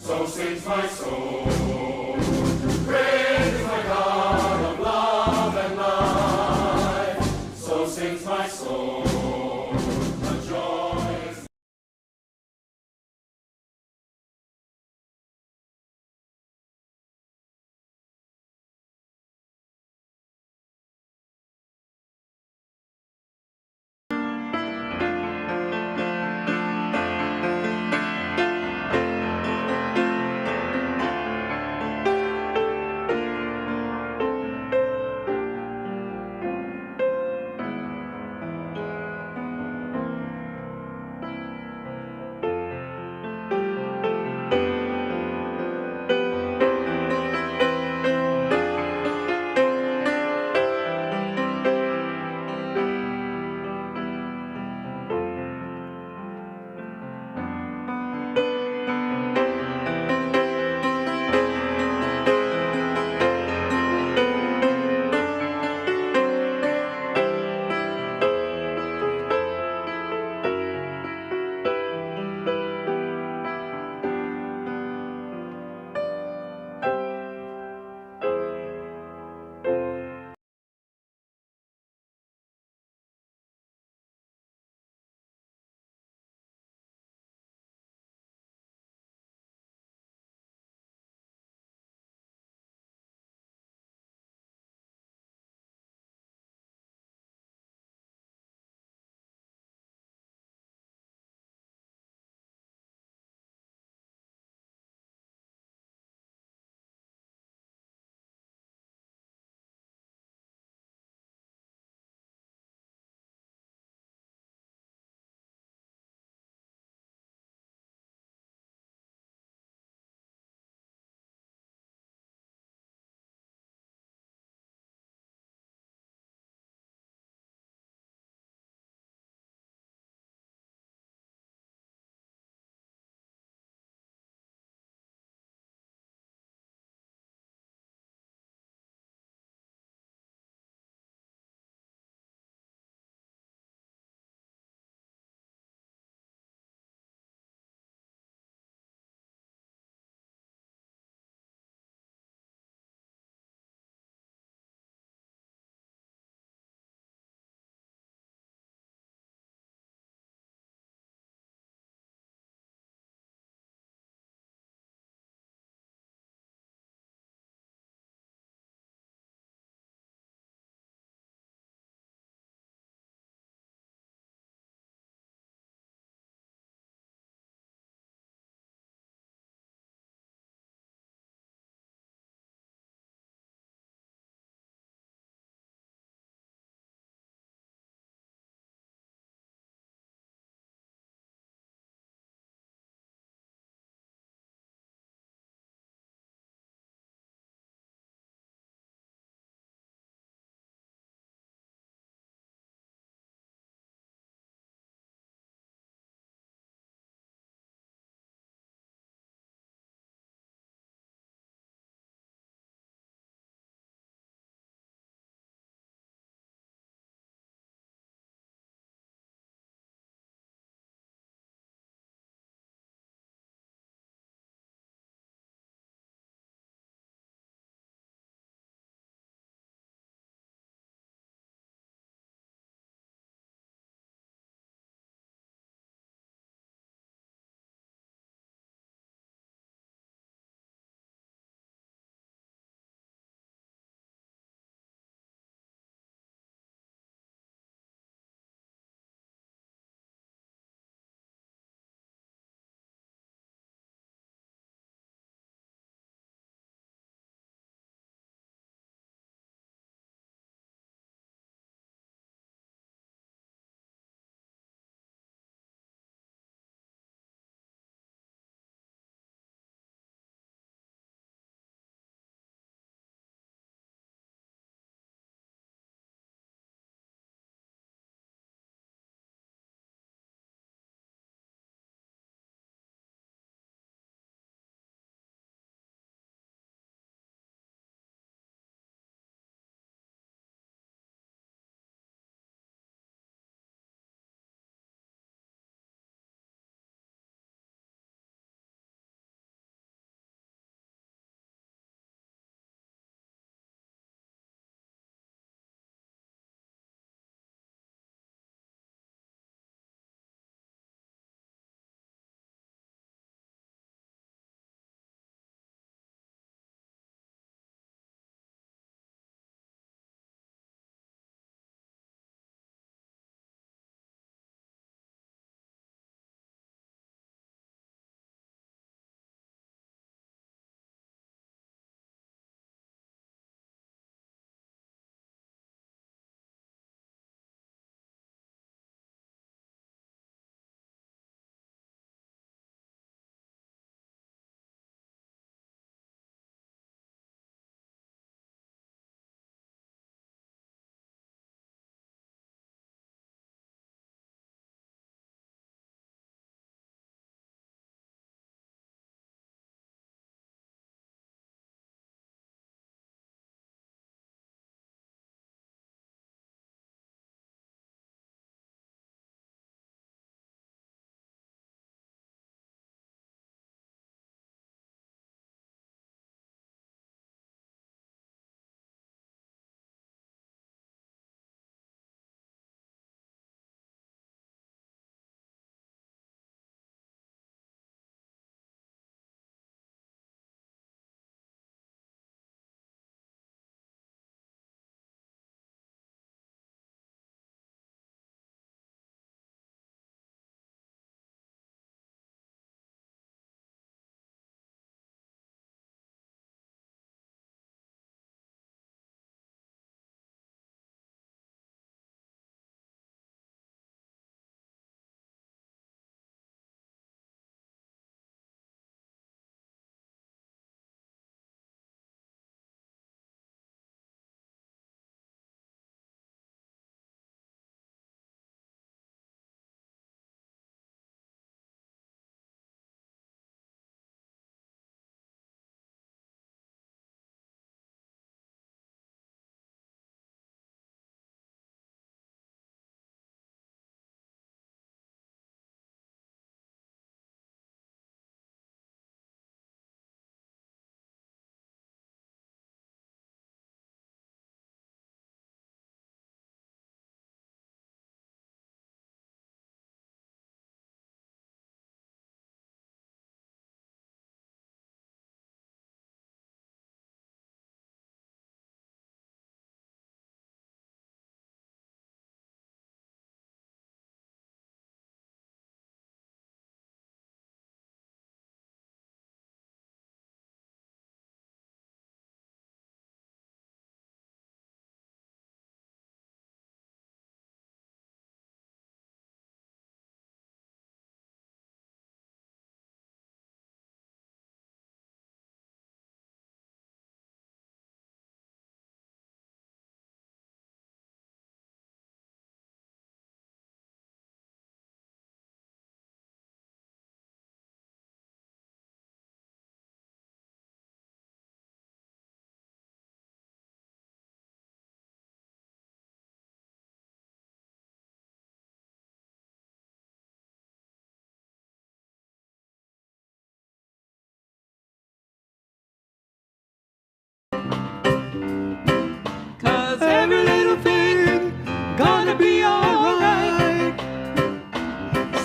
So sings my soul. Great is my God of love and life. So sings my soul. The joy is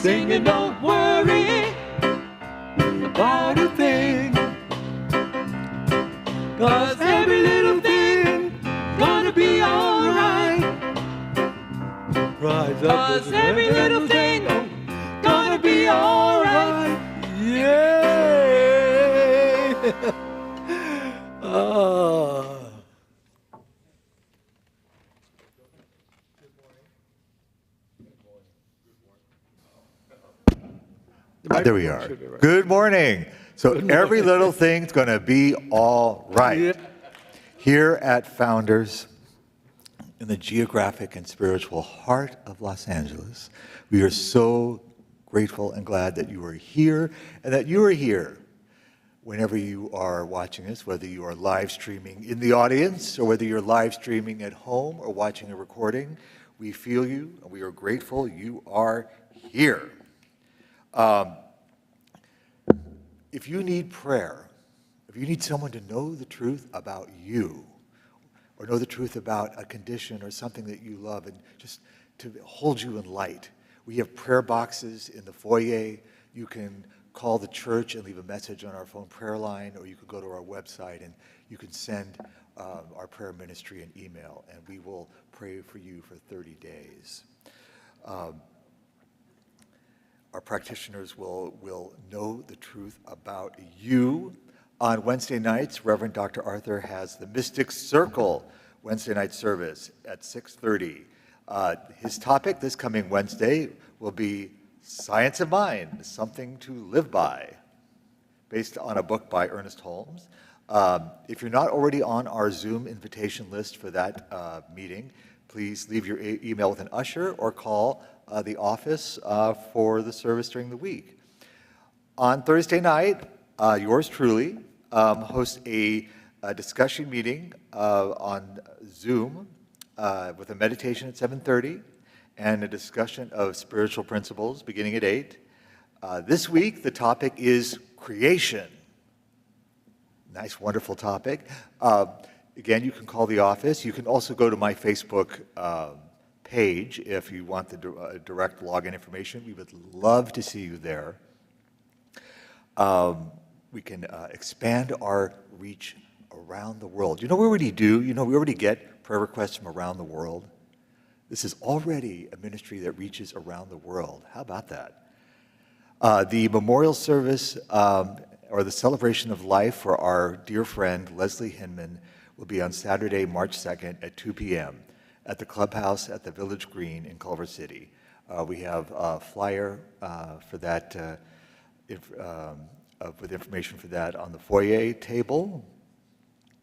singing, don't worry about a thing, 'cause every little thing gonna be alright. Rise up, 'cause every little thing gonna be alright. Yay! Oh. There we are. Good morning. So every little thing's going to be all right. Yeah. Here at Founders, in the geographic and spiritual heart of Los Angeles, we are so grateful and glad that you are here and that you are here whenever you are watching us, whether you are live streaming in the audience or whether you're live streaming at home or watching a recording. We feel you and we are grateful you are here. If you need prayer, if you need someone to know the truth about you, or know the truth about a condition or something that you love, and just to hold you in light, we have prayer boxes in the foyer. You can call the church and leave a message on our phone prayer line, or you can go to our website and you can send our prayer ministry an email, and we will pray for you for 30 days. Our practitioners will know the truth about you. On Wednesday nights, Reverend Dr. Arthur has the Mystic Circle Wednesday night service at 6:30. His topic this coming Wednesday will be Science of Mind, Something to Live By, based on a book by Ernest Holmes. If you're not already on our Zoom invitation list for that meeting, please leave your email with an usher or call the office for the service during the week. On Thursday night, yours truly hosts a discussion meeting on Zoom with a meditation at 7:30 and a discussion of spiritual principles beginning at 8. This week, the topic is creation. Nice, wonderful topic. Again, you can call the office. You can also go to my Facebook page if you want the direct login information. We would love to see you there. We can expand our reach around the world. You know what we already do? You know, we already get prayer requests from around the world. This is already a ministry that reaches around the world. How about that? The memorial service or the celebration of life for our dear friend Leslie Hinman will be on Saturday, March 2nd at 2 p.m. at the clubhouse at the Village Green in Culver City. We have a flyer for that, with information for that on the foyer table.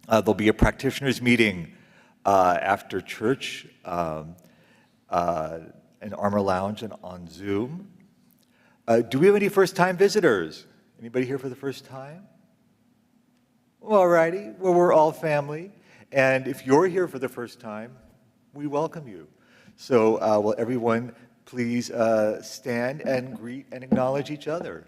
There'll be a practitioners meeting after church in Armor Lounge and on Zoom. Do we have any first-time visitors? Anybody here for the first time? All righty. Well, we're all family. And if you're here for the first time, we welcome you. So will everyone please stand and greet and acknowledge each other.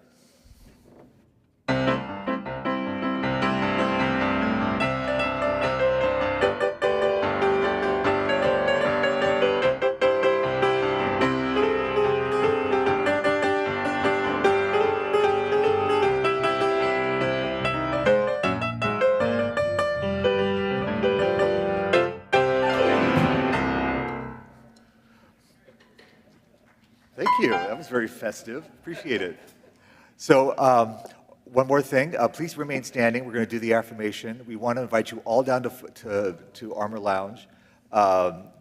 Thank you. That was very festive. Appreciate it. So one more thing. Please remain standing. We're going to do the affirmation. We want to invite you all down to Armor Lounge. Not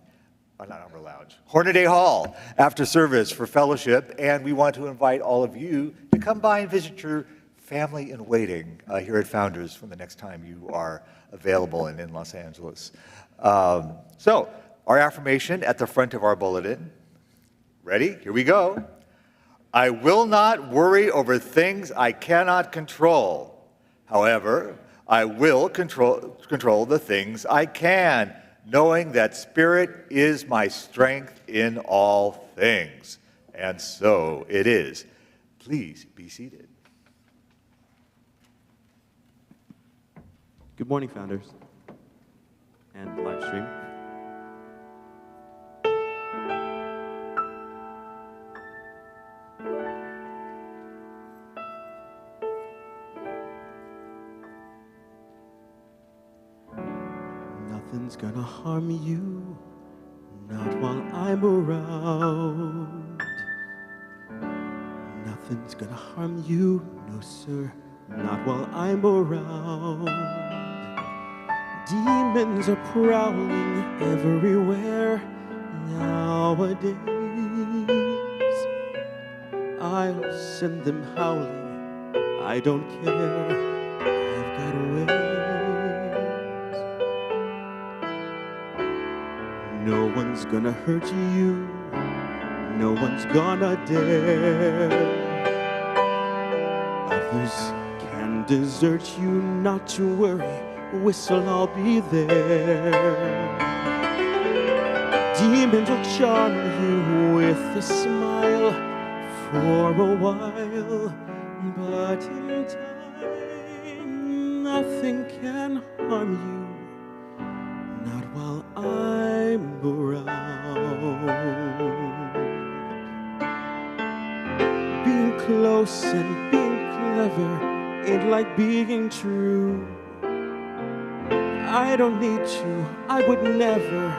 Armor Lounge. Hornaday Hall after service for fellowship. And we want to invite all of you to come by and visit your family in waiting here at Founders from the next time you are available and in Los Angeles. So our affirmation at the front of our bulletin. Ready? Here we go. I will not worry over things I cannot control. However, I will control the things I can, knowing that Spirit is my strength in all things. And so it is. Please be seated. Good morning, Founders and live stream. Nothing's gonna harm you, not while I'm around. Nothing's gonna harm you, no sir, not while I'm around. Demons are prowling everywhere nowadays. I'll send them howling, I don't care, I've got ways. No one's gonna hurt you, no one's gonna dare. Others can desert you, not to worry, whistle, I'll be there. Demons will charm you with a smile for a while, but in time, nothing can harm you, not while I'm around. Being close and being clever ain't like being true. I don't need to, I would never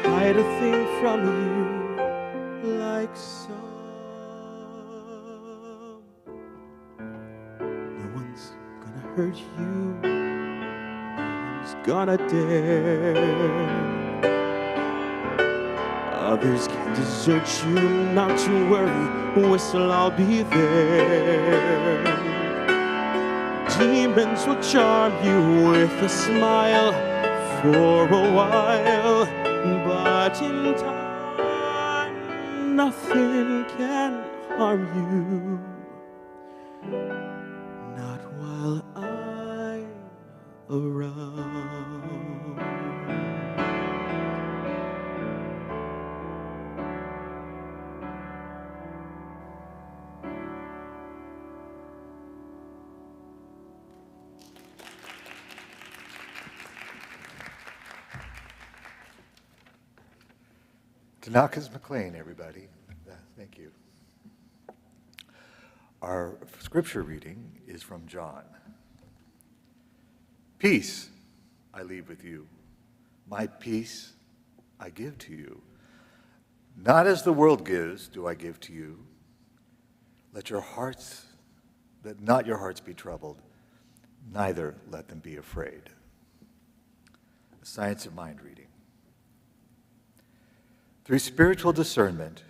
hide a thing from you like some. No one's gonna hurt you, no one's gonna dare. Others can desert you, not to worry, whistle, I'll be there. Demons will charm you with a smile for a while, but in time, nothing can harm you, not while I'm around. Tanaka's McLean, everybody. Thank you. Our scripture reading is from John. Peace I leave with you. My peace I give to you. Not as the world gives do I give to you. Let not your hearts be troubled, neither let them be afraid. The Science of Mind reading. Through spiritual discernment,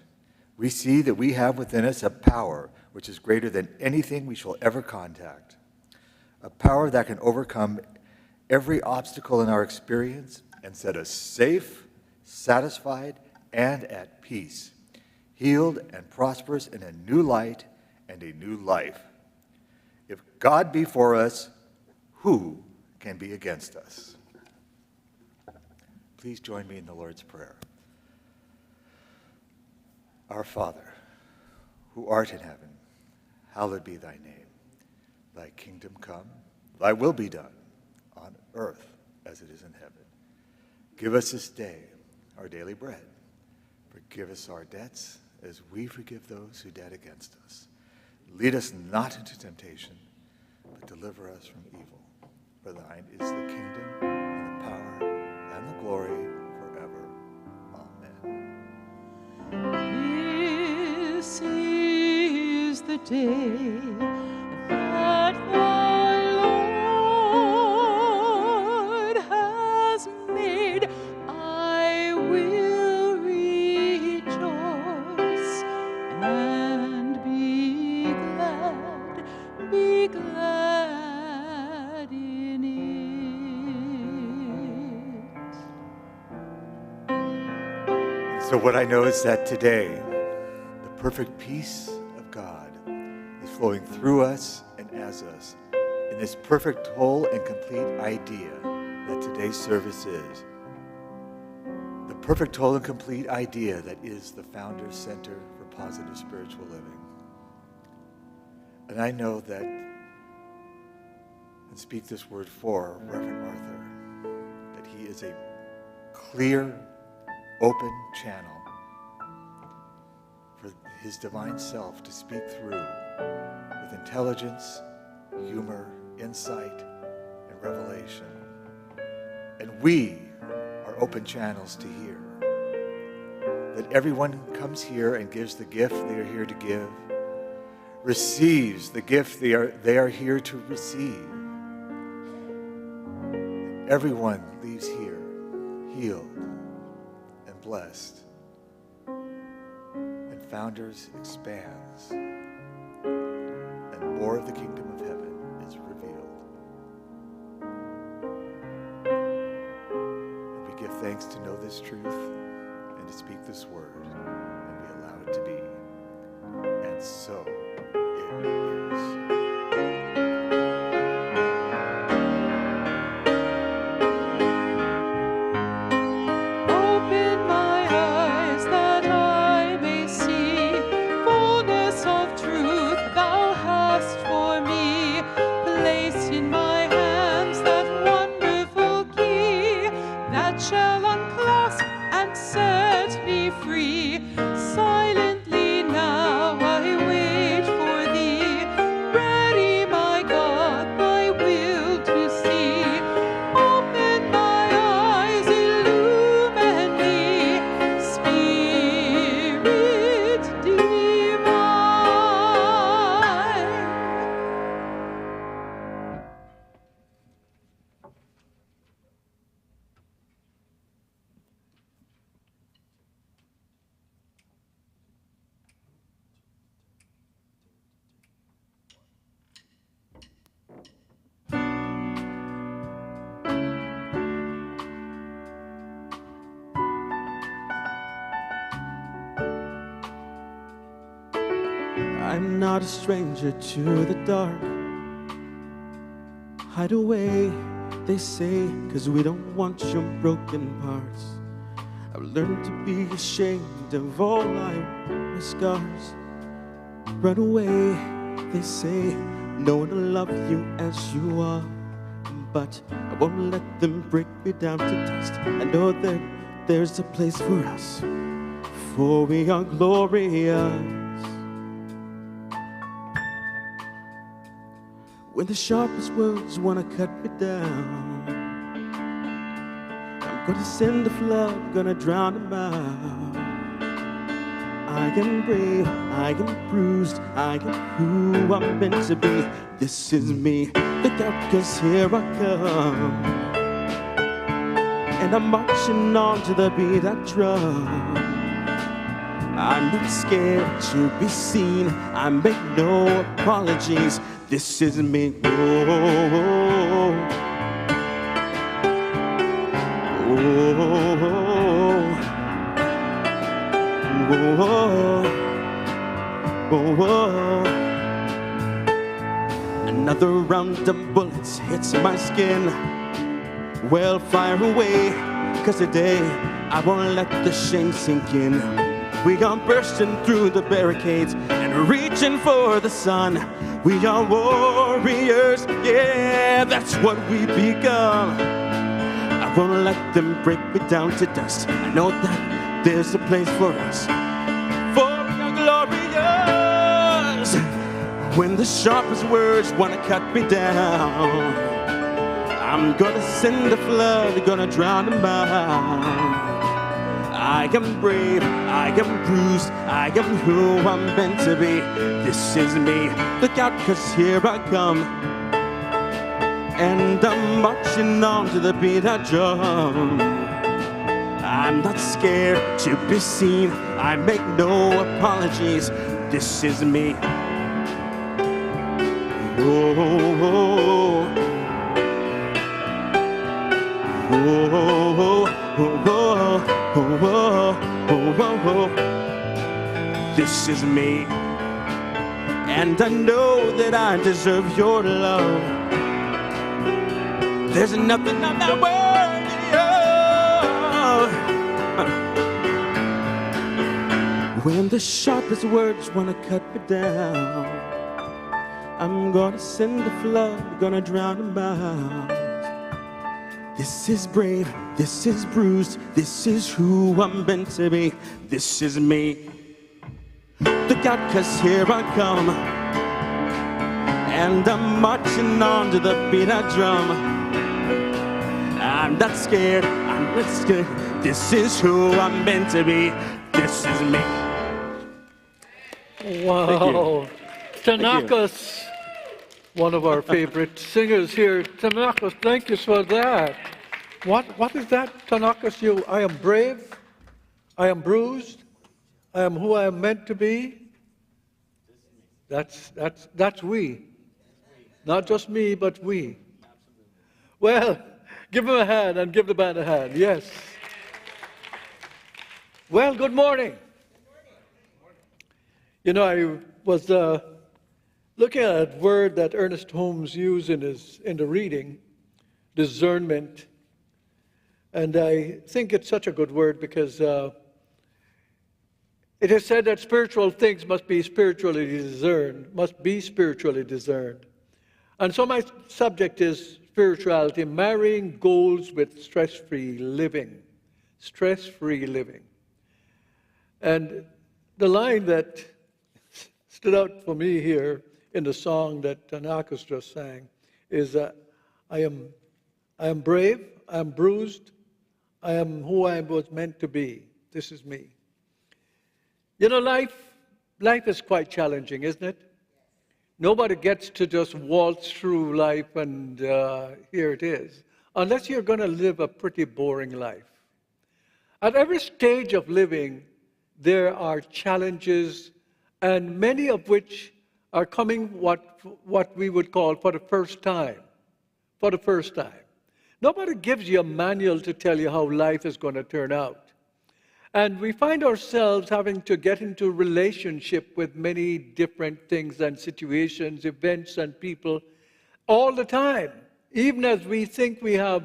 we see that we have within us a power which is greater than anything we shall ever contact, a power that can overcome every obstacle in our experience and set us safe, satisfied, and at peace, healed and prosperous in a new light and a new life. If God be for us, who can be against us? Please join me in the Lord's Prayer. Our Father, who art in heaven, hallowed be thy name. Thy kingdom come, thy will be done, on earth as it is in heaven. Give us this day our daily bread. Forgive us our debts as we forgive those who debt against us. Lead us not into temptation, but deliver us from evil. For thine is the kingdom, and the power, and the glory forever. Amen. This is the day that the Lord has made. I will rejoice and be glad in it. So what I know is that today, the perfect peace of God is flowing through us and as us in this perfect, whole, and complete idea that today's service is. The perfect, whole, and complete idea that is the Founders Center for Positive Spiritual Living. And I know that, and speak this word for Reverend Arthur, that he is a clear, open channel for his divine self to speak through with intelligence, humor, insight, and revelation. And we are open channels to hear. That everyone who comes here and gives the gift they are here to give receives the gift they are here to receive. Everyone leaves here healed and blessed. And Founders expands. And more of the kingdom of heaven is revealed. And we give thanks to know this truth and to speak this word. And we allow it to be. And so it is. I'm not a stranger to the dark. Hide away, they say, 'cause we don't want your broken parts. I've learned to be ashamed of all my scars. Run away, they say, no one will love you as you are. But I won't let them break me down to dust. I know that there's a place for us, for we are glorious. When the sharpest words wanna cut me down, I'm gonna send a flood, gonna drown them out. I am brave, I am bruised, I am who I'm meant to be. This is me, look out, 'cause here I come. And I'm marching on to the beat I drum. I'm not scared to be seen, I make no apologies. This is me. Oh, Another round of bullets hits my skin. Well, fire away, 'cause today I won't let the shame sink in. We are bursting through the barricades and reaching for the sun. We are warriors, yeah, that's what we become. I won't let them break me down to dust. I know that there's a place for us, for we are glorious. When the sharpest words wanna cut me down, I'm gonna send a flood, gonna drown them out. I am brave, I am bruised, I am who I'm meant to be. This is me, look out, 'cause here I come. And I'm marching on to the beat I drum. I'm not scared to be seen, I make no apologies. This is me. Oh, oh, oh, oh, oh, oh. Oh, oh, oh, oh, oh. This is me, and I know that I deserve your love. There's nothing I'm not worthy of. When the sharpest words wanna cut me down, I'm gonna send a flood, gonna drown them out. This is brave, this is bruised, this is who I'm meant to be. This is me. Look out, 'cause here I come. And I'm marching on to the beat I drum. I'm not scared, I'm not scared. This is who I'm meant to be. This is me. Wow. Tanaka's one of our favorite singers here. Tanaka, thank you for that. What is that, Tanaka? I am brave, I am bruised, I am who I am meant to be. That's we. Not just me, but we. Well, give him a hand and give the band a hand. Yes. Well, good morning. You know, I was looking at a word that Ernest Holmes used in the reading, discernment. And I think it's such a good word because it is said that spiritual things must be spiritually discerned. And so my subject is spirituality, marrying goals with stress-free living. Stress-free living. And the line that stood out for me here in the song that Tanaka's just sang is I am brave, I am bruised, I am who I was meant to be. This is me. You know, life is quite challenging, isn't it? Nobody gets to just waltz through life and here it is, unless you're going to live a pretty boring life. At every stage of living, there are challenges, and many of which are coming what we would call for the first time. For the first time. Nobody gives you a manual to tell you how life is going to turn out. And we find ourselves having to get into relationship with many different things and situations, events and people all the time, even as we think we have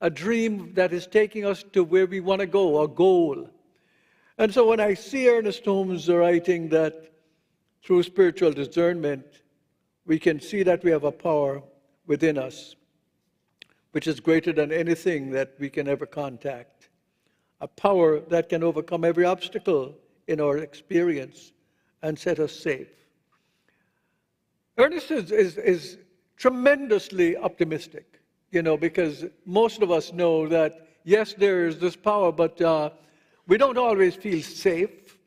a dream that is taking us to where we want to go, a goal. And so when I see Ernest Holmes writing that through spiritual discernment, we can see that we have a power within us, which is greater than anything that we can ever contact. A power that can overcome every obstacle in our experience and set us safe. Ernest is tremendously optimistic, you know, because most of us know that, yes, there is this power, but we don't always feel safe.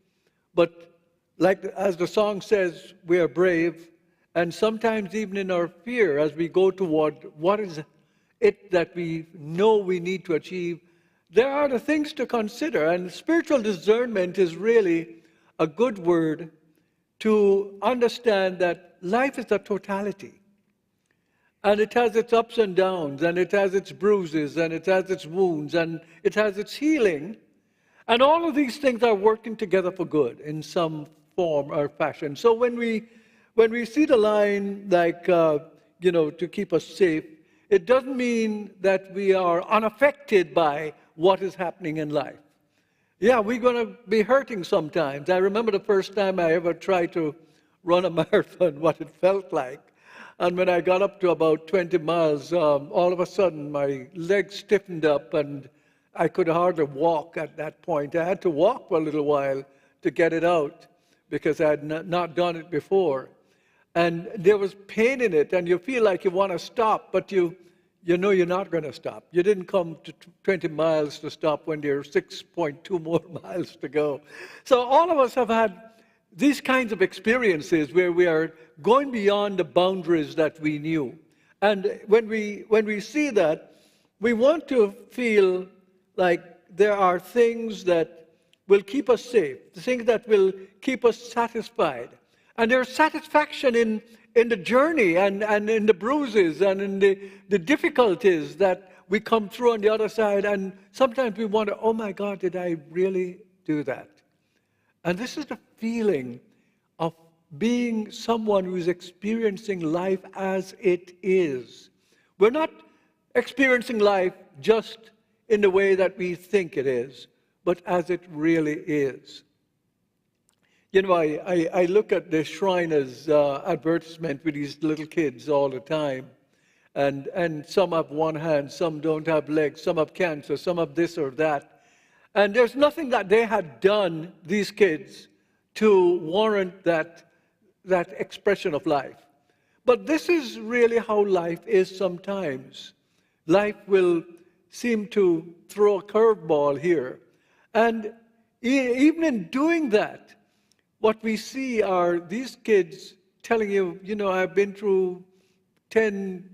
But like as the song says, we are brave. And sometimes even in our fear, as we go toward what is it that we know we need to achieve, there are the things to consider, and spiritual discernment is really a good word to understand that life is a totality. And it has its ups and downs, and it has its bruises, and it has its wounds, and it has its healing. And all of these things are working together for good in some form or fashion. So when we see the line like, to keep us safe, it doesn't mean that we are unaffected by what is happening in life. Yeah, we're going to be hurting sometimes. I remember the first time I ever tried to run a marathon, what it felt like. And when I got up to about 20 miles, all of a sudden my legs stiffened up and I could hardly walk at that point. I had to walk for a little while to get it out because I had not done it before. And there was pain in it, and you feel like you want to stop, but you know you're not going to stop. You didn't come to 20 miles to stop when there are 6.2 more miles to go. So all of us have had these kinds of experiences where we are going beyond the boundaries that we knew. And when we see that, we want to feel like there are things that will keep us safe, the things that will keep us satisfied. And there's satisfaction in the journey and in the bruises and in the difficulties that we come through on the other side. And sometimes we wonder, oh my God, did I really do that? And this is the feeling of being someone who is experiencing life as it is. We're not experiencing life just in the way that we think it is, but as it really is. You know, I look at the Shriners advertisement with these little kids all the time. And some have one hand, some don't have legs, some have cancer, some have this or that. And there's nothing that they had done, these kids, to warrant that expression of life. But this is really how life is sometimes. Life will seem to throw a curveball here. And even in doing that, what we see are these kids telling you, you know, I've been through 10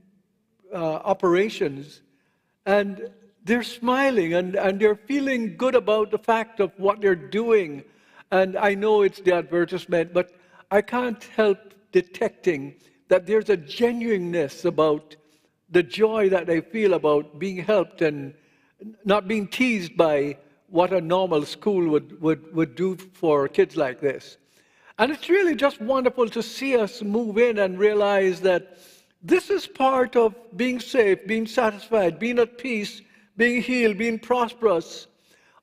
operations, and they're smiling and they're feeling good about the fact of what they're doing. And I know it's the advertisement, but I can't help detecting that there's a genuineness about the joy that they feel about being helped and not being teased by what a normal school would do for kids like this. And it's really just wonderful to see us move in and realize that this is part of being safe, being satisfied, being at peace, being healed, being prosperous.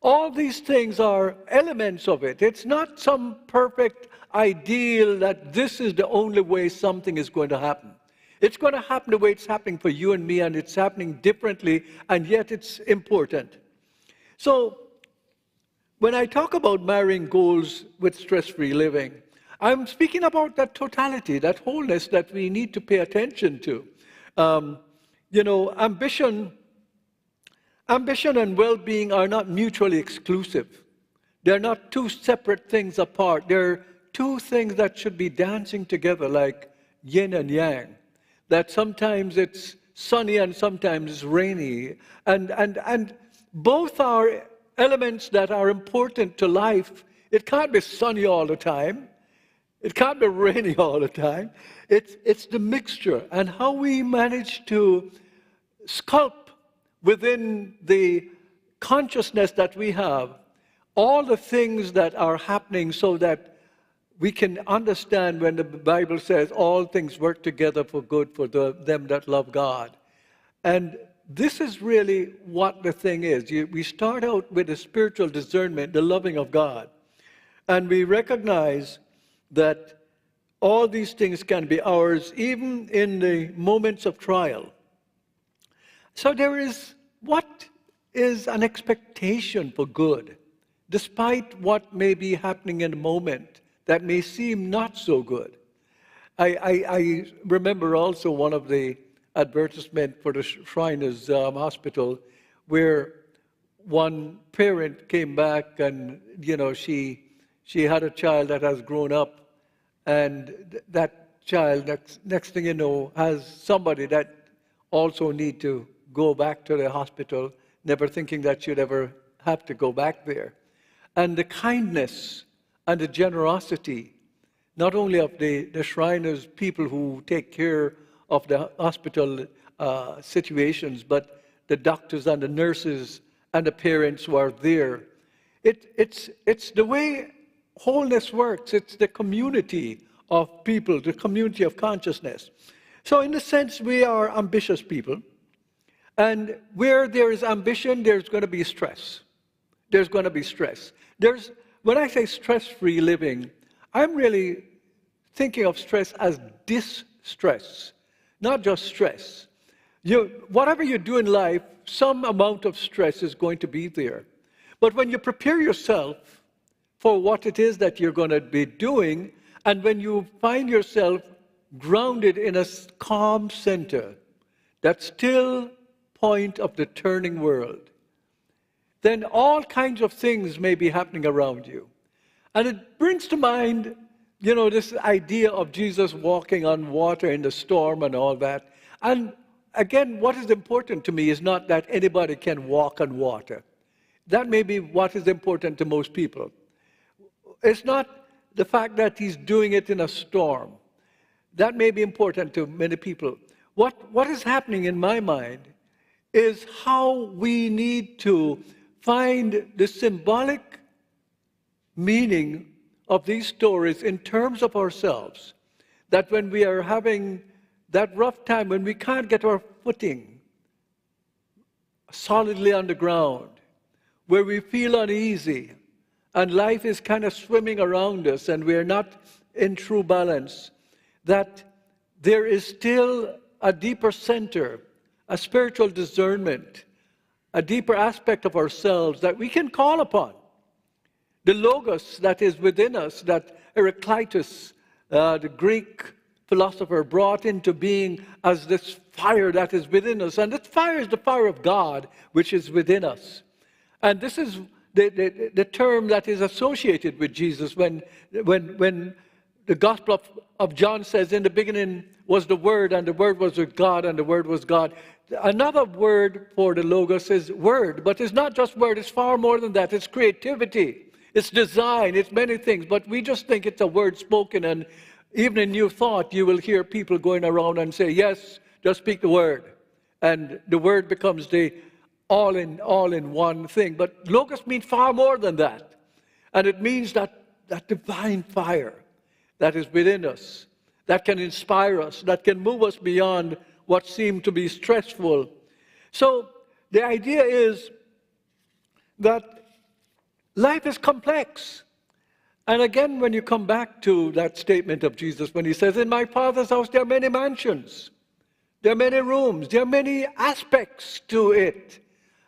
All these things are elements of it. It's not some perfect ideal that this is the only way something is going to happen. It's going to happen the way it's happening for you and me, and it's happening differently, and yet it's important. So when I talk about marrying goals with stress-free living, I'm speaking about that totality, that wholeness that we need to pay attention to. You know, ambition and well-being are not mutually exclusive. They're not two separate things apart. They're two things that should be dancing together like yin and yang. That sometimes it's sunny and sometimes it's rainy. And both are elements that are important to life. It can't be sunny all the time. It can't be rainy all the time. It's the mixture and how we manage to sculpt within the consciousness that we have all the things that are happening so that we can understand when the Bible says all things work together for good for them that love God. And this is really what the thing is. We start out with a spiritual discernment, the loving of God. And we recognize that all these things can be ours even in the moments of trial. So there is what is an expectation for good, despite what may be happening in the moment that may seem not so good. I remember also one of the advertisement for the Shriners Hospital where one parent came back and, you know, she had a child that has grown up, and that child, next thing you know, has somebody that also need to go back to the hospital, never thinking that she'd ever have to go back there. And the kindness and the generosity, not only of the Shriners, people who take care of the hospital situations, but the doctors and the nurses and the parents who are there. It's the way wholeness works. It's the community of people, the community of consciousness. So in a sense, we are ambitious people. And where there is ambition, there's going to be stress. There's going to be stress. When I say stress-free living, I'm really thinking of stress as distress, not just stress. Whatever you do in life, some amount of stress is going to be there. But when you prepare yourself for what it is that you're going to be doing, and when you find yourself grounded in a calm center, that still point of the turning world, then all kinds of things may be happening around you. And it brings to mind, you know, this idea of Jesus walking on water in the storm and all that. And again, what is important to me is not that anybody can walk on water. That may be what is important to most people. It's not the fact that he's doing it in a storm. That may be important to many people. What is happening in my mind is how we need to find the symbolic meaning of these stories in terms of ourselves. That when we are having that rough time, when we can't get our footing solidly on the ground, where we feel uneasy, and life is kind of swimming around us, and we're not in true balance, that there is still a deeper center, a spiritual discernment, a deeper aspect of ourselves that we can call upon. The logos that is within us, that Heraclitus, the Greek philosopher, brought into being as this fire that is within us. And this fire is the fire of God, which is within us. And this is the term that is associated with Jesus when the Gospel of John says, in the beginning was the Word, and the Word was with God, and the Word was God. Another word for the Logos is word, but it's not just word, it's far more than that. It's creativity, it's design, it's many things, but we just think it's a word spoken, and even in New Thought, you will hear people going around and say, yes, just speak the word. And the word becomes the all in one thing. But Logos means far more than that. And it means that divine fire that is within us, that can inspire us, that can move us beyond what seemed to be stressful. So the idea is that life is complex. And again, when you come back to that statement of Jesus, when he says, in my Father's house there are many mansions, there are many rooms, there are many aspects to it.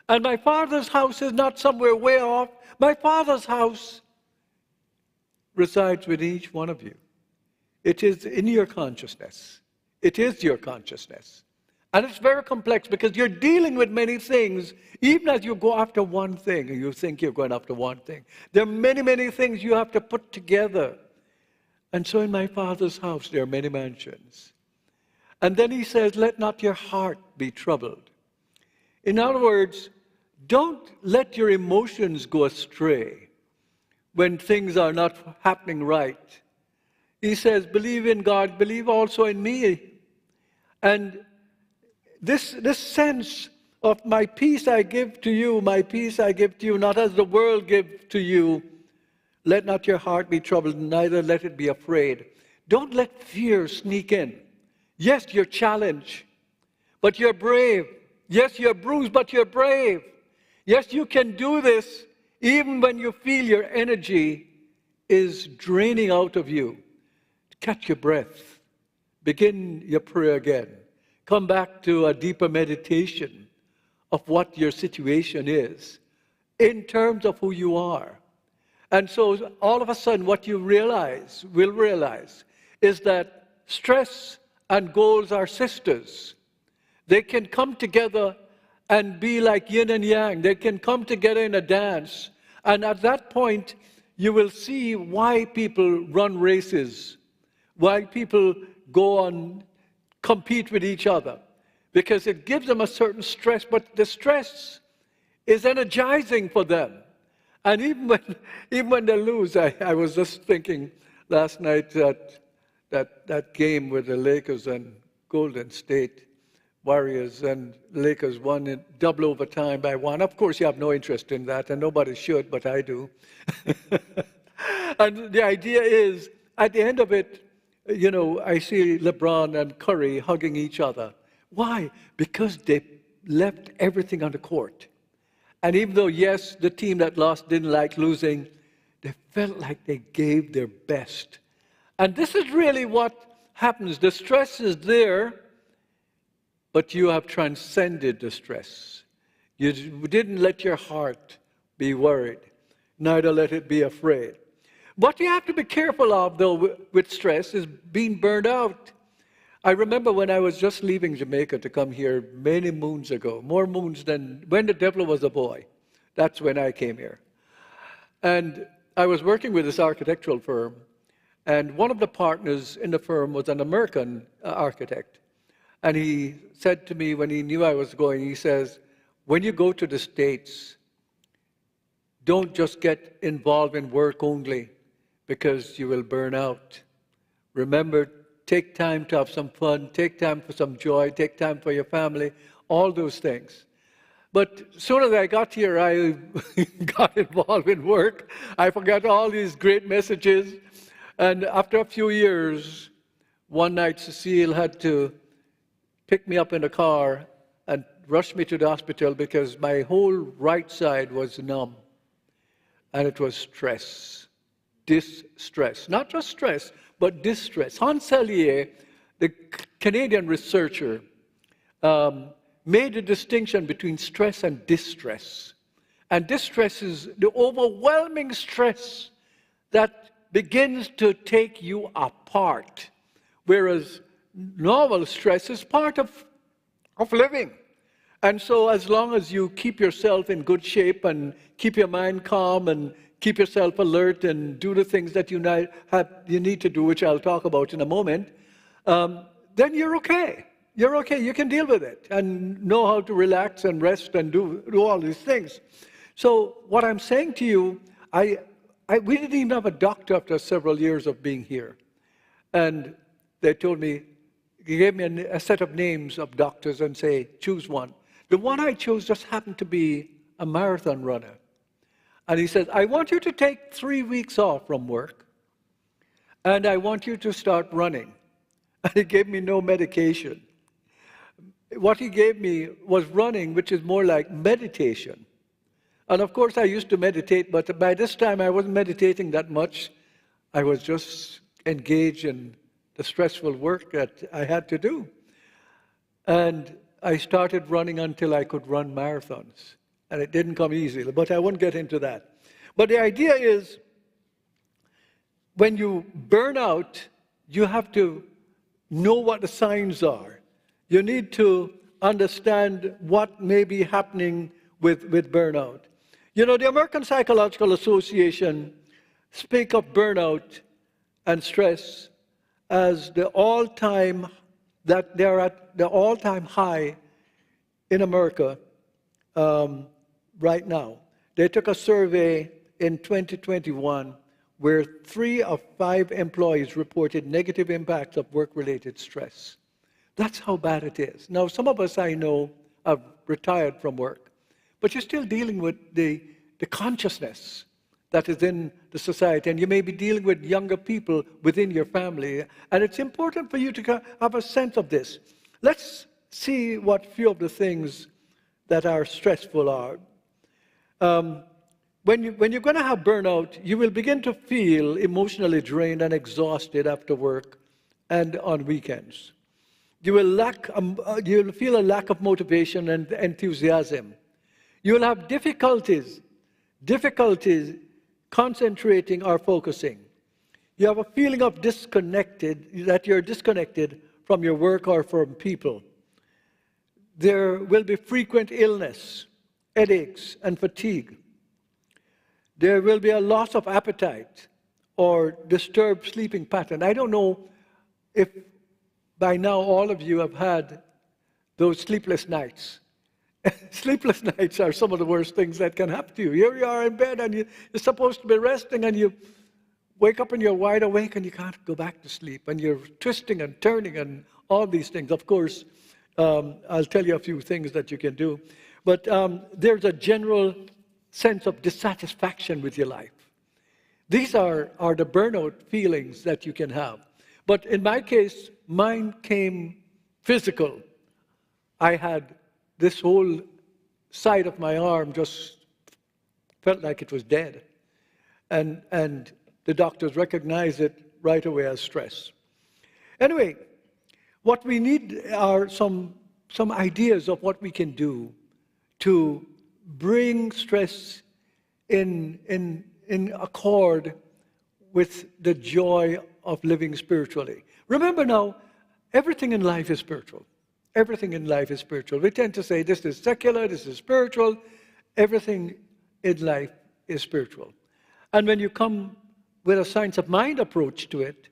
And my Father's house is not somewhere way off. My Father's house resides within each one of you. It is in your consciousness. It is your consciousness. And it's very complex because you're dealing with many things, even as you go after one thing and you think you're going after one thing. There are many, many things you have to put together. And so in my Father's house there are many mansions. And then he says, let not your heart be troubled. In other words, don't let your emotions go astray when things are not happening right. He says, believe in God, believe also in me. And this sense of my peace I give to you, my peace I give to you, not as the world gives to you. Let not your heart be troubled, neither let it be afraid. Don't let fear sneak in. Yes, you're challenged, but you're brave. Yes, you're bruised, but you're brave. Yes, you can do this even when you feel your energy is draining out of you. Catch your breath. Begin your prayer again. Come back to a deeper meditation of what your situation is in terms of who you are. And so all of a sudden what you will realize, is that stress and goals are sisters. They can come together and be like yin and yang. They can come together in a dance. And at that point, you will see why people run races, why people go on compete with each other, because it gives them a certain stress, but the stress is energizing for them. And even when they lose, I was just thinking last night that game with the Lakers and Golden State Warriors, and Lakers won in double overtime by 1. Of course, you have no interest in that, and nobody should, but I do. And the idea is, at the end of it, you know, I see LeBron and Curry hugging each other. Why? Because they left everything on the court. And even though, yes, the team that lost didn't like losing, they felt like they gave their best. And this is really what happens. The stress is there, but you have transcended the stress. You didn't let your heart be worried, neither let it be afraid. What you have to be careful of, though, with stress is being burned out. I remember when I was just leaving Jamaica to come here many moons ago, more moons than when the devil was a boy. That's when I came here. And I was working with this architectural firm, and one of the partners in the firm was an American architect. And he said to me when he knew I was going, he says, when you go to the States, don't just get involved in work only, because you will burn out. Remember, take time to have some fun, take time for some joy, take time for your family, all those things. But as soon as I got here, I got involved in work. I forgot all these great messages. And after a few years, one night Cecile had to pick me up in a car and rush me to the hospital because my whole right side was numb. And it was stress, distress. Not just stress, but distress. Hans Selye, the Canadian researcher, made a distinction between stress and distress. And distress is the overwhelming stress that begins to take you apart, whereas normal stress is part of living. And so as long as you keep yourself in good shape and keep your mind calm and keep yourself alert and do the things that you need to do, which I'll talk about in a moment, then you're okay. You're okay. You can deal with it and know how to relax and rest and do all these things. So what I'm saying to you, we didn't even have a doctor after several years of being here. And they told me, he gave me a set of names of doctors and say, choose one. The one I chose just happened to be a marathon runner. And he said, I want you to take 3 weeks off from work, and I want you to start running. And he gave me no medication. What he gave me was running, which is more like meditation. And of course, I used to meditate, but by this time, I wasn't meditating that much. I was just engaged in the stressful work that I had to do. And I started running until I could run marathons. And it didn't come easily, but I won't get into that. But the idea is, when you burn out, you have to know what the signs are. You need to understand what may be happening with burnout. You know, the American Psychological Association speak of burnout and stress as they're at the all-time high in America right now. They took a survey in 2021 where 3 of 5 employees reported negative impacts of work-related stress. That's how bad it is. Now, some of us I know have retired from work, but you're still dealing with the consciousness that is in the society, and you may be dealing with younger people within your family, and it's important for you to have a sense of this. Let's see what few of the things that are stressful are. When you're going to have burnout, you will begin to feel emotionally drained and exhausted after work and on weekends. You will feel a lack of motivation and enthusiasm. You will have difficulties concentrating or focusing. You have a feeling of that you're disconnected from your work or from people. There will be frequent illness, headaches, and fatigue. There will be a loss of appetite or disturbed sleeping pattern. I don't know if by now all of you have had those sleepless nights. Sleepless nights are some of the worst things that can happen to you. Here you are in bed and you're supposed to be resting, and you wake up and you're wide awake and you can't go back to sleep, and you're twisting and turning and all these things. Of course, I'll tell you a few things that you can do. But there's a general sense of dissatisfaction with your life. These are the burnout feelings that you can have. But in my case, mine came physical. I had this whole side of my arm just felt like it was dead. And the doctors recognized it right away as stress. Anyway, what we need are some ideas of what we can do to bring stress in accord with the joy of living spiritually. Remember now, everything in life is spiritual. Everything in life is spiritual. We tend to say this is secular, this is spiritual. Everything in life is spiritual. And when you come with a science of mind approach to it,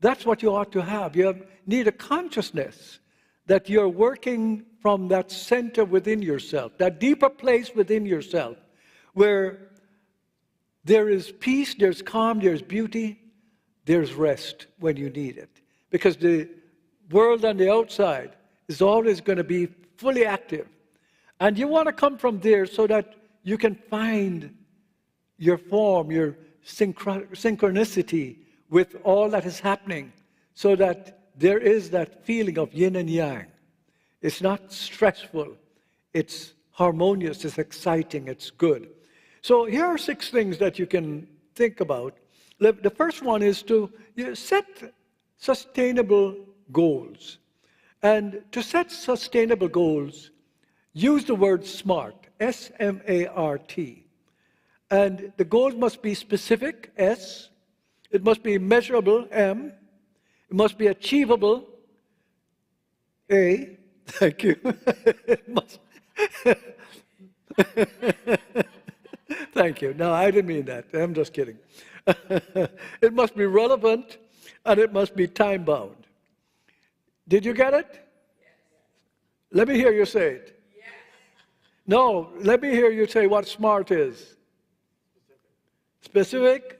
that's what you ought to have. You need a consciousness that you're working from that center within yourself, that deeper place within yourself, where there is peace, there's calm, there's beauty, there's rest when you need it. Because the world on the outside is always going to be fully active. And you want to come from there so that you can find your form, your synchronicity with all that is happening, so that there is that feeling of yin and yang. It's not stressful. It's harmonious. It's exciting. It's good. So here are 6 things that you can think about. The first one is to set sustainable goals. And to set sustainable goals, use the word SMART, S-M-A-R-T. And the goals must be specific, S. It must be measurable, M. It must be achievable. A, thank you. It must Thank you. No, I didn't mean that. I'm just kidding. It must be relevant, and it must be time-bound. Did you get it? Yes. Let me hear you say it. Yes. No, let me hear you say what SMART is. Specific,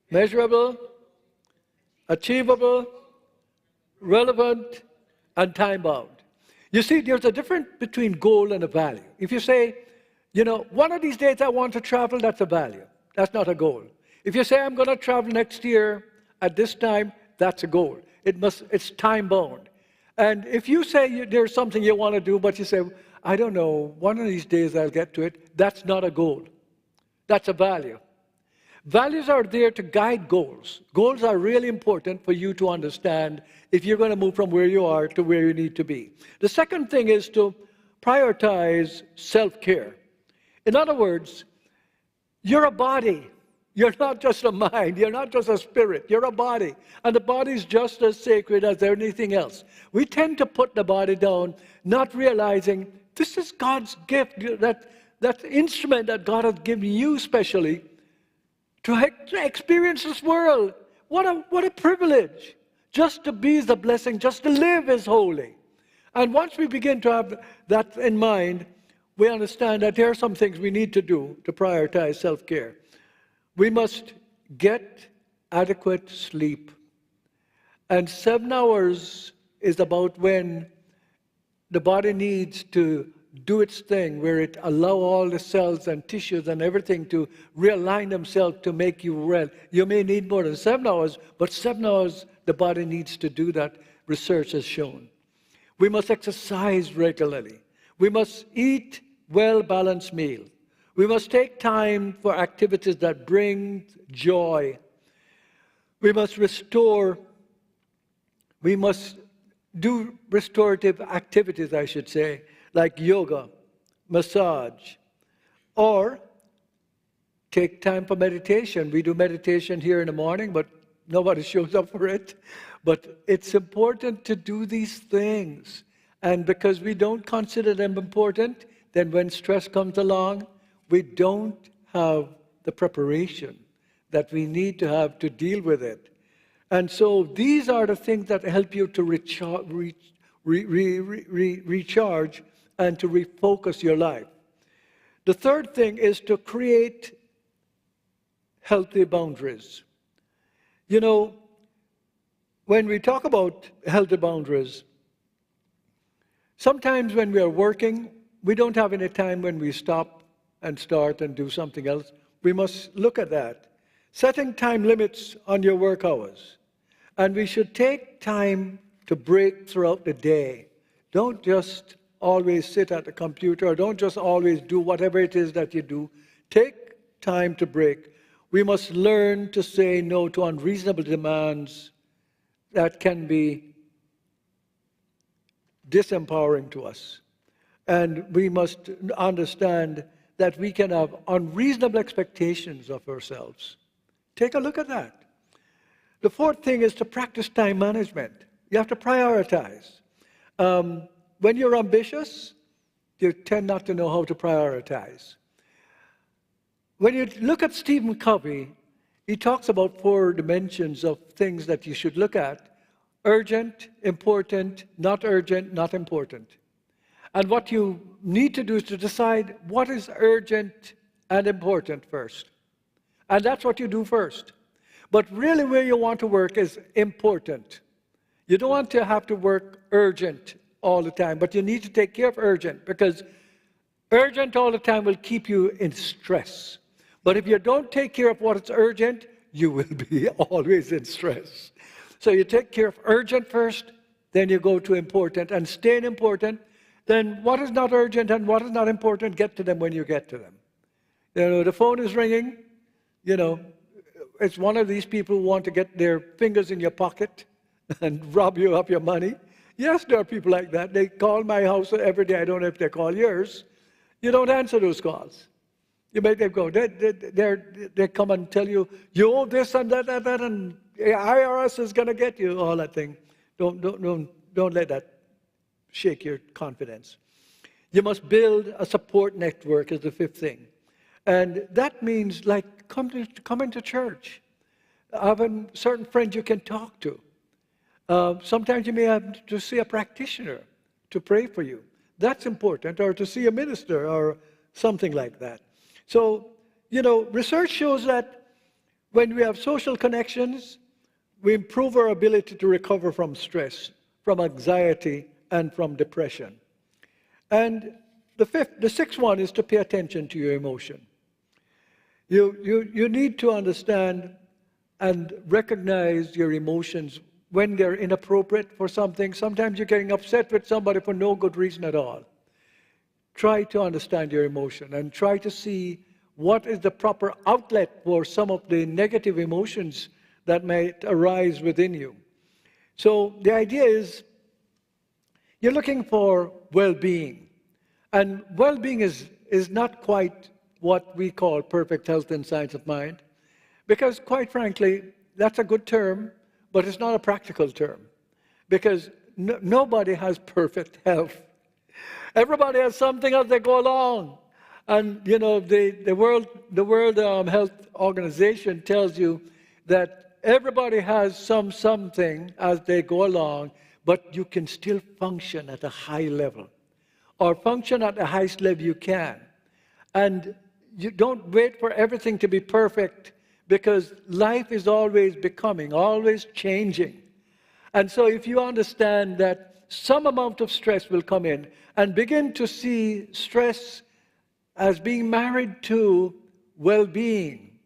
measurable, achievable, relevant, and time-bound. You see, there's a difference between goal and a value. If you say, you know, one of these days I want to travel, that's a value. That's not a goal. If you say I'm going to travel next year at this time, that's a goal. It's time-bound. And if you say there's something you want to do, but you say, I don't know, one of these days I'll get to it, that's not a goal. That's a value. Values are there to guide goals. Goals are really important for you to understand if you're going to move from where you are to where you need to be. The second thing is to prioritize self-care. In other words, you're a body. You're not just a mind. You're not just a spirit. You're a body. And the body is just as sacred as anything else. We tend to put the body down, not realizing this is God's gift, that instrument that God has given you specially to experience this world. What a privilege. Just to be is a blessing. Just to live is holy. And once we begin to have that in mind, we understand that there are some things we need to do to prioritize self-care. We must get adequate sleep. And 7 hours is about when the body needs to do its thing, where it allow all the cells and tissues and everything to realign themselves to make you well. You may need more than 7 hours, but 7 hours the body needs to do that, research has shown. We must exercise regularly. We must eat well-balanced meal. We must take time for activities that bring joy. We must do restorative activities, I should say, like yoga, massage, or take time for meditation. We do meditation here in the morning, but nobody shows up for it. But it's important to do these things. And because we don't consider them important, then when stress comes along, we don't have the preparation that we need to have to deal with it. And so these are the things that help you to recharge and to refocus your life. The third thing is to create healthy boundaries. You know, when we talk about healthy boundaries, sometimes when we are working, we don't have any time when we stop and start and do something else. We must look at that. Setting time limits on your work hours. And we should take time to break throughout the day. Don't just always sit at the computer, or don't just always do whatever it is that you do. Take time to break. We must learn to say no to unreasonable demands that can be disempowering to us. And we must understand that we can have unreasonable expectations of ourselves. Take a look at that. The fourth thing is to practice time management. You have to prioritize. When you're ambitious, you tend not to know how to prioritize. When you look at Stephen Covey, he talks about 4 dimensions of things that you should look at: urgent, important, not urgent, not important. And what you need to do is to decide what is urgent and important first. And that's what you do first. But really where you want to work is important. You don't want to have to work urgent all the time, but you need to take care of urgent, because urgent all the time will keep you in stress. But if you don't take care of what is urgent, you will be always in stress. So you take care of urgent first, then you go to important, and staying important. Then what is not urgent and what is not important, get to them when you get to them. You know, the phone is ringing, you know, it's one of these people who want to get their fingers in your pocket and rob you of your money. Yes, there are people like that. They call my house every day. I don't know if they call yours. You don't answer those calls. You make them go. They come and tell you, you owe this and that, and IRS is going to get you, all that thing. Don't let that shake your confidence. You must build a support network is the fifth thing. And that means like come into church. Having certain friends you can talk to. Sometimes you may have to see a practitioner to pray for you. That's important, or to see a minister or something like that. So, research shows that when we have social connections, we improve our ability to recover from stress, from anxiety, and from depression. And the sixth one is to pay attention to your emotion. You need to understand and recognize your emotions when they're inappropriate for something. Sometimes you're getting upset with somebody for no good reason at all. Try to understand your emotion and try to see what is the proper outlet for some of the negative emotions that might arise within you. So the idea is you're looking for well-being. And well-being is not quite what we call perfect health in science of mind, because quite frankly, that's a good term, but it's not a practical term, because nobody has perfect health. Everybody has something as they go along. And, the World Health Organization tells you that everybody has something as they go along, but you can still function at a high level, or function at the highest level you can. And you don't wait for everything to be perfect, because life is always becoming, always changing. And so if you understand that some amount of stress will come in, and begin to see stress as being married to well-being.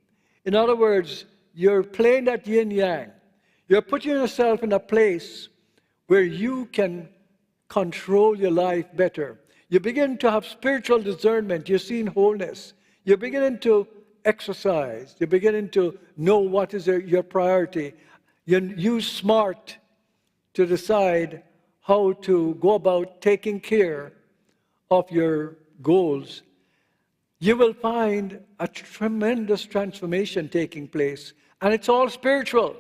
In other words, you're playing that yin-yang. You're putting yourself in a place where you can control your life better. You begin to have spiritual discernment. You're seeing wholeness. You're beginning to exercise. You're beginning to know what is your priority. You use SMART to decide how to go about taking care of your goals. You will find a tremendous transformation taking place, and it's all spiritual.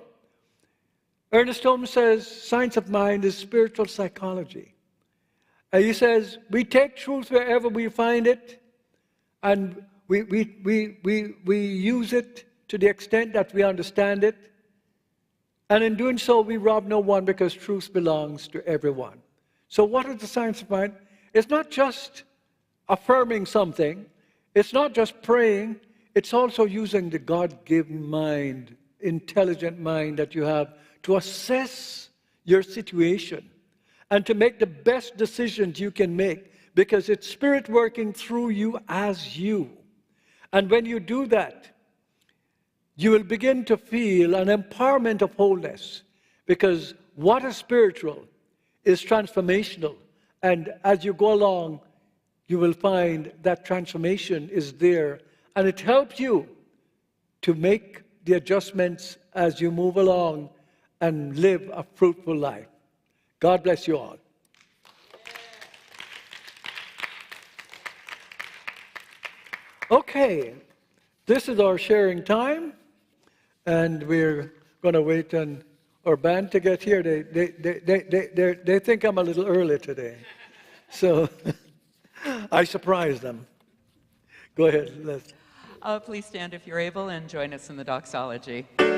Ernest Holmes says science of mind is spiritual psychology. And he says we take truth wherever we find it, and we use it to the extent that we understand it. And in doing so, we rob no one, because truth belongs to everyone. So what is the science of mind? It's not just affirming something. It's not just praying. It's also using the God-given mind, intelligent mind that you have to assess your situation and to make the best decisions you can make, because it's Spirit working through you as you. And when you do that, you will begin to feel an empowerment of wholeness, because what is spiritual is transformational. And as you go along, you will find that transformation is there, and it helps you to make the adjustments as you move along and live a fruitful life. God bless you all. Okay, this is our sharing time. And we're going to wait on our band to get here. They think I'm a little early today. So I surprised them. Go ahead, Les. Please stand if you're able and join us in the doxology. Praise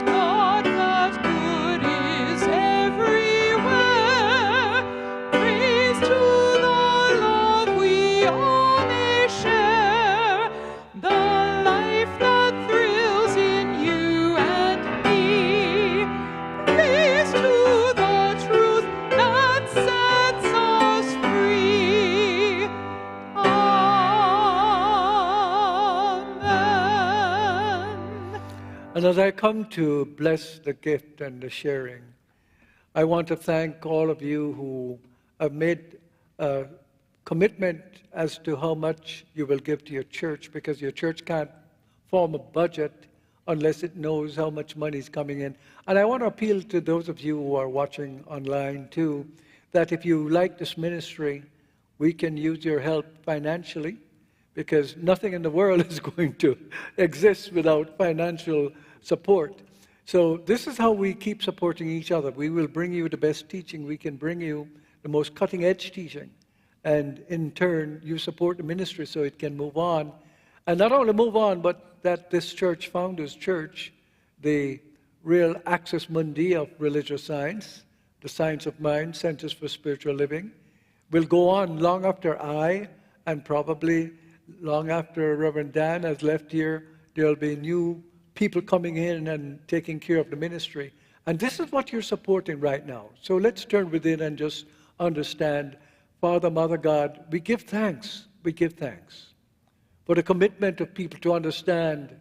God that good is everywhere. Praise to the Lord we all may share. The life that thrills in you and me. Praise to the truth that sets us free. Amen. And as I come to bless the gift and the sharing, I want to thank all of you who have made a commitment as to how much you will give to your church, because your church can't form a budget unless it knows how much money is coming in. And I want to appeal to those of you who are watching online too, that if you like this ministry, we can use your help financially, because nothing in the world is going to exist without financial support. So this is how we keep supporting each other. We will bring you the best teaching. We can bring you the most cutting-edge teaching. And in turn, you support the ministry so it can move on. And not only move on, but that this church, Founders Church, the real axis mundi of religious science, the science of mind, Centers for Spiritual Living, will go on long after I, and probably long after Reverend Dan has left here. There'll be new people coming in and taking care of the ministry. And this is what you're supporting right now. So let's turn within and just understand, Father, Mother God, we give thanks. We give thanks for the commitment of people to understand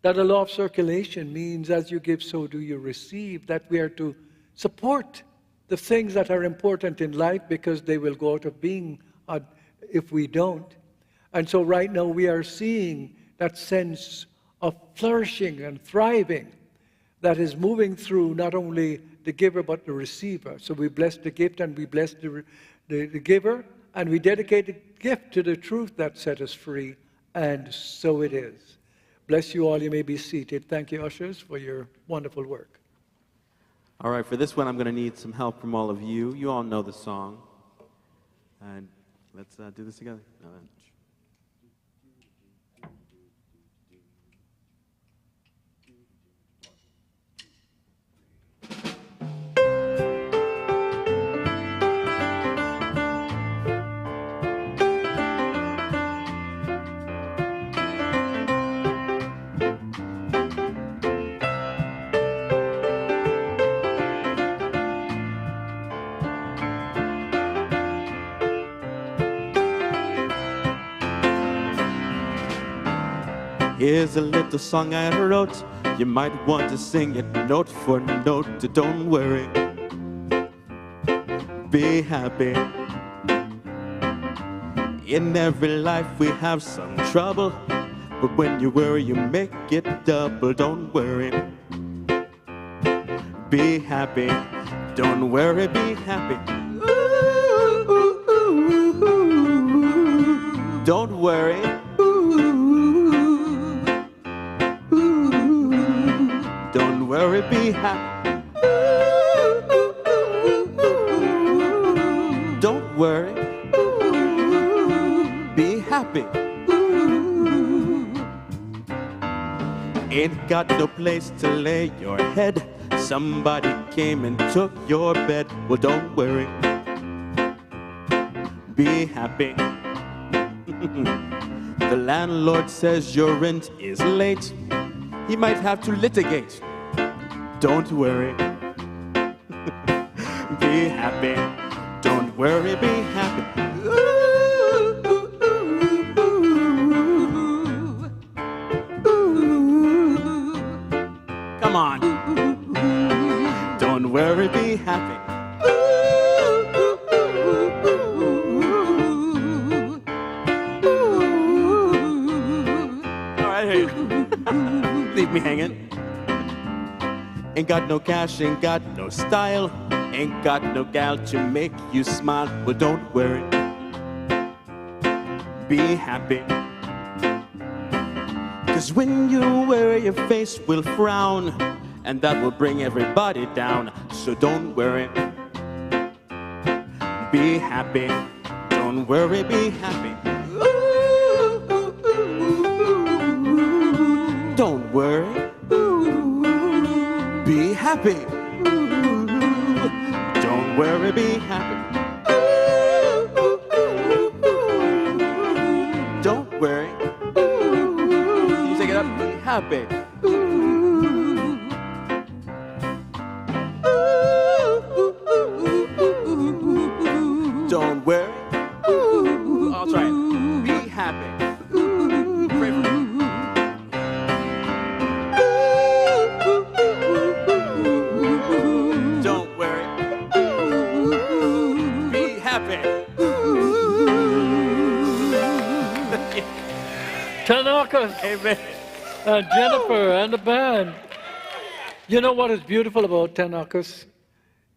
that the law of circulation means as you give, so do you receive, that we are to support the things that are important in life because they will go out of being if we don't. And so right now we are seeing that sense of flourishing and thriving that is moving through not only the giver but the receiver. So we bless the gift and we bless the giver, and we dedicate the gift to the truth that set us free, and so it is. Bless you all. You may be seated. Thank you, ushers, for your wonderful work. All right, for this one, I'm going to need some help from all of you. You all know the song. And let's do this together. Here's a little song I wrote. You might want to sing it note for note. Don't worry, be happy. In every life we have some trouble, but when you worry you make it double. Don't worry, be happy. Don't worry, be happy. Don't worry. Don't worry, be happy. Don't worry, be happy. Ain't got no place to lay your head. Somebody came and took your bed. Well, don't worry, be happy. The landlord says your rent is late. He might have to litigate. Don't worry, be happy. Don't worry, be happy. Come on. Don't worry, be happy. All right, hey. Leave me hanging. Ain't got no cash, ain't got no style, ain't got no gal to make you smile. Well, don't worry, be happy. 'Cause when you worry, your face will frown, and that will bring everybody down. So don't worry, be happy. Don't worry, be happy. Don't worry, be happy. Don't worry, be happy. Don't worry. You take it up, be happy. Don't worry. I'll try it. Be happy. Pray for me. Don't worry. Be happy. Tanaka Amen. and Jennifer and the band. You know what is beautiful about Tanakas?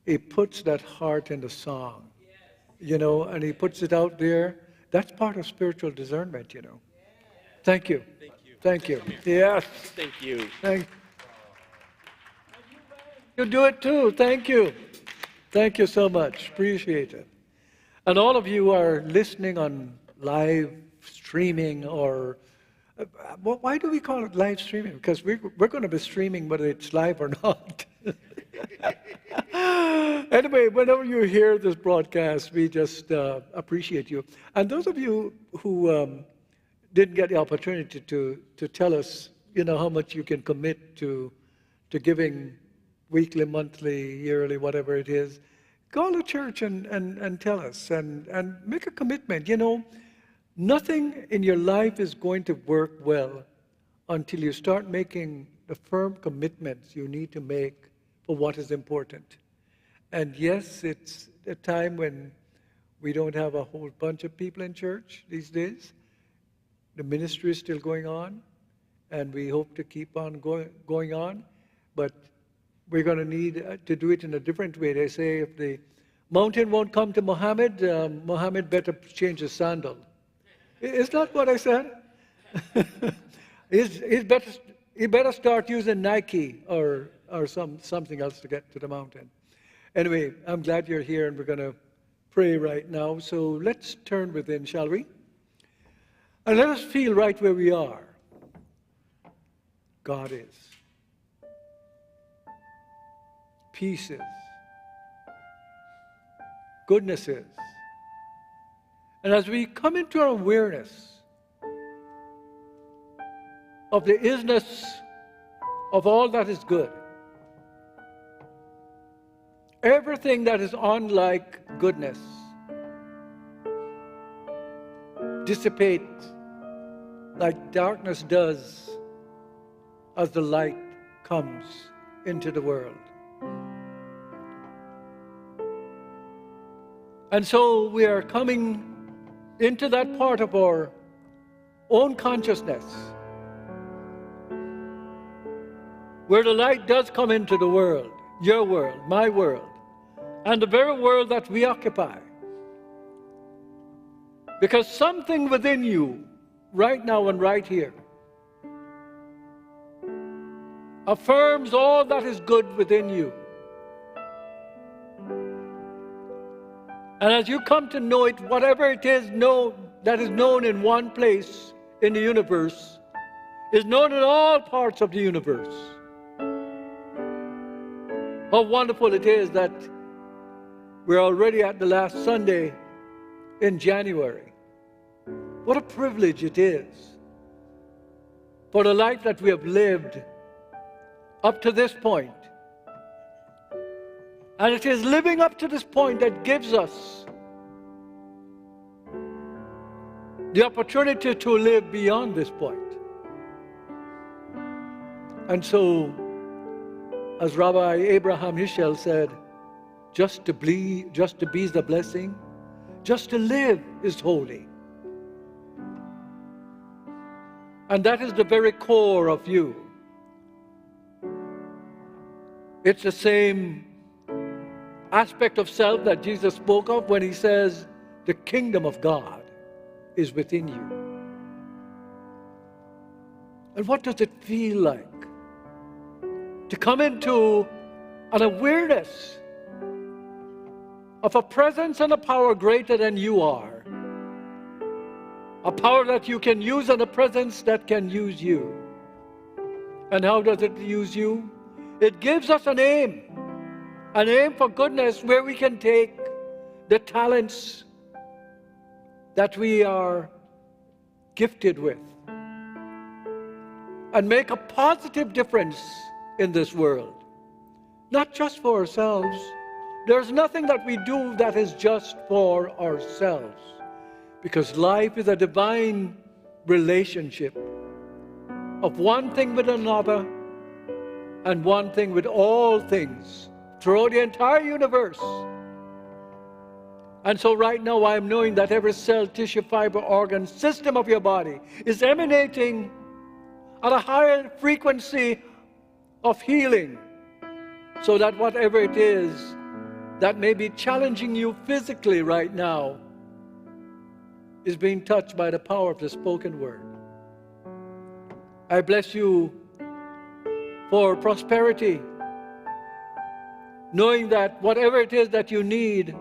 He puts that heart in the song. and he puts it out there. That's part of spiritual discernment. Thank you. Thank you. Yes. Thank you. Thank you. Do it too. Thank you. Thank you so much. Appreciate it. And all of you are listening on live streaming or why do we call it live streaming? Because we're going to be streaming whether it's live or not. Anyway, whenever you hear this broadcast, we just appreciate you. And those of you who didn't get the opportunity to tell us, how much you can commit to giving weekly, monthly, yearly, whatever it is, call the church and tell us and make a commitment. Nothing in your life is going to work well until you start making the firm commitments you need to make for what is important. And yes, it's a time when we don't have a whole bunch of people in church these days. The ministry is still going on, and we hope to keep on going on. But we're going to need to do it in a different way. They say if the mountain won't come to Muhammad, Muhammad better change his sandal. Is that what I said? he better start using Nike or something else to get to the mountain. Anyway, I'm glad you're here, and we're going to pray right now. So let's turn within, shall we? And let us feel right where we are. God is. Peace is. Goodness is. And as we come into our awareness of the isness of all that is good, everything that is unlike goodness dissipates like darkness does as the light comes into the world. And so we are coming into that part of our own consciousness where the light does come into the world, your world, my world, and the very world that we occupy. Because something within you, right now and right here, affirms all that is good within you. And as you come to know it, whatever it is that is known in one place in the universe is known in all parts of the universe. How wonderful it is that we're already at the last Sunday in January. What a privilege it is for the life that we have lived up to this point. And it is living up to this point that gives us the opportunity to live beyond this point. And so, as Rabbi Abraham Heschel said, just to be is the blessing, just to live is holy. And that is the very core of you. It's the same aspect of self that Jesus spoke of when he says, the kingdom of God is within you. And what does it feel like to come into an awareness of a presence and a power greater than you are? A power that you can use and a presence that can use you. And how does it use you? It gives us an aim for goodness where we can take the talents that we are gifted with and make a positive difference in this world. Not just for ourselves. There's nothing that we do that is just for ourselves, because life is a divine relationship of one thing with another and one thing with all things throughout the entire universe. And so right now I'm knowing that every cell, tissue, fiber, organ, system of your body is emanating at a higher frequency of healing, so that whatever it is that may be challenging you physically right now is being touched by the power of the spoken word. I bless you for prosperity, knowing that whatever it is that you need,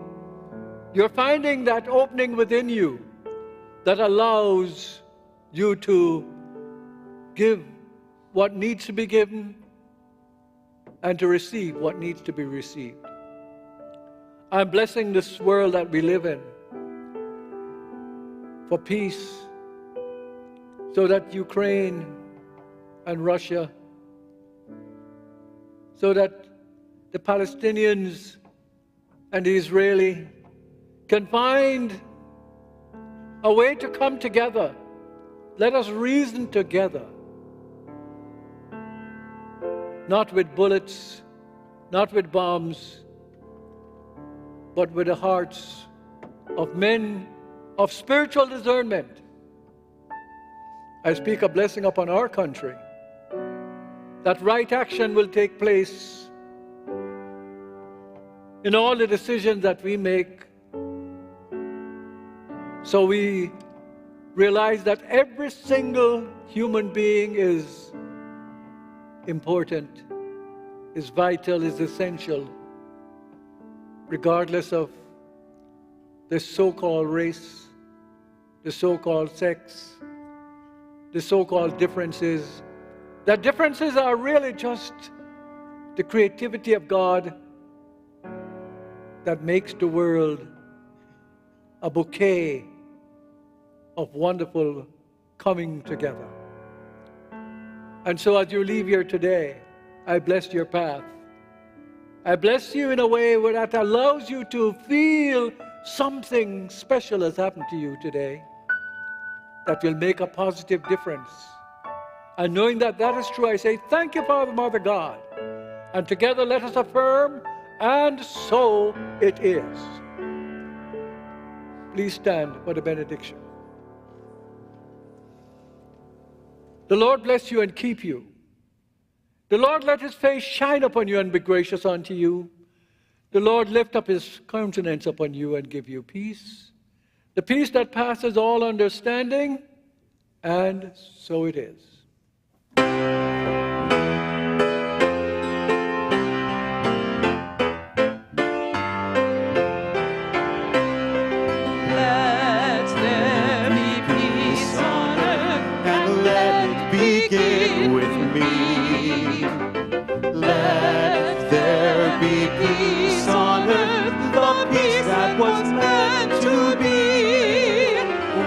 you're finding that opening within you that allows you to give what needs to be given and to receive what needs to be received. I'm blessing this world that we live in for peace, so that Ukraine and Russia, so that the Palestinians and the Israeli can find a way to come together. Let us reason together. Not with bullets, not with bombs, but with the hearts of men of spiritual discernment. I speak a blessing upon our country, that right action will take place in all the decisions that we make, so we realize that every single human being is important, is vital, is essential, regardless of the so-called race, the so-called sex, the so-called differences. That differences are really just the creativity of God that makes the world a bouquet of wonderful coming together. And so as you leave here today, I bless your path. I bless you in a way where that allows you to feel something special has happened to you today that will make a positive difference. And knowing that that is true, I say, thank you, Father, Mother, God. And together let us affirm, and so it is. Please stand for the benediction. The Lord bless you and keep you. The Lord let his face shine upon you and be gracious unto you. The Lord lift up his countenance upon you and give you peace. The peace that passes all understanding, and so it is. Begin with me. Let there be peace on earth, the peace that was meant to be,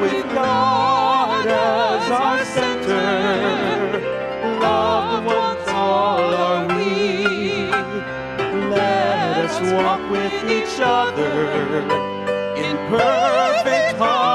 with God as our center. Loved ones all are we. Let us walk with each other in perfect harmony.